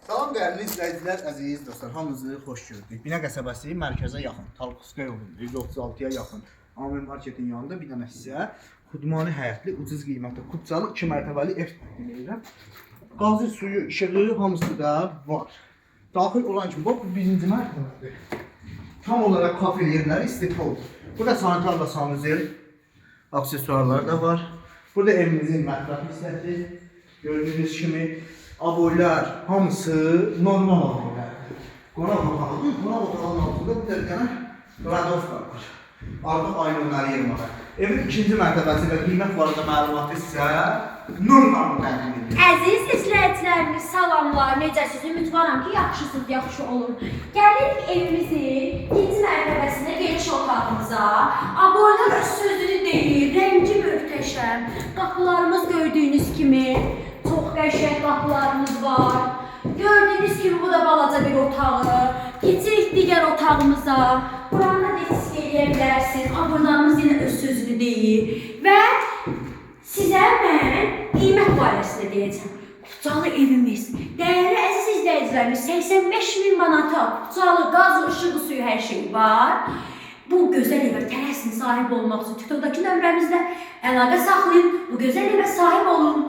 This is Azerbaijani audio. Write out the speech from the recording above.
Salam dəyərli izləyicilər, əziz dostlar, hamınızı xoş gördük. Binə qəsəbəsi mərkəzə yaxın, Talkovskaya yolunda, 136-ya yaxın. Amir marketin yanında bir dənə sizə xudmani həyətli, ucuz qiymətli, Kupçalı 2 mərtəbəli ev təqdim edirəm. Qazı suyu, işığı hamısı da var. Daxil olan kimi, bu birinci mərtəbədir. Tam olaraq kafe yerləri istifadə olur. Burada sanitar və sanuzel aksesuarlar da var. Burada evimizin mətbəx hissəsi. Gördüyünüz kimi aboylar hamısı normal aboylardır. Qonaq otağıdır. Qonaq otağının altında bir dənə radovka var. Artıq aynı onları yerim var. Evin ikinci mərtəbəsi və qiymət barədə məlumatı isə Nur xanım təqdim edir. Əziz izləyicilərimiz, salamlar. Necəsiz? Ümidvaram ki, yaxşısınız, yaxşı olun. Gəlirik evimizin ikinci mərtəbəsində geniş otağımıza. Aboylar öz sözünü deyir, rəngi möhtəşəm. Qapılarımız gördüyünüz kimi çox qəşəng qapılarımız var. Gördüyünüz kimi bu da balaca bir otağı. Keçirik digər otağımıza. Buranı da risk eləyə bilərsiniz. Abonamız yenə öz sözünü deyir. Və sizə mən qiymət barəsində deyəcəm. Kupçalı evimiz, dəyərli əziz izləyicilərimiz, 85.000 manata Kupçalı qaz, ışığı, suyu, hər şey var. Bu gözəl evə tələsin sahib olmaq üçün TikTok'dakı nömrəmizdə əlaqə saxlayın. Bu gözəl evə sahib olun.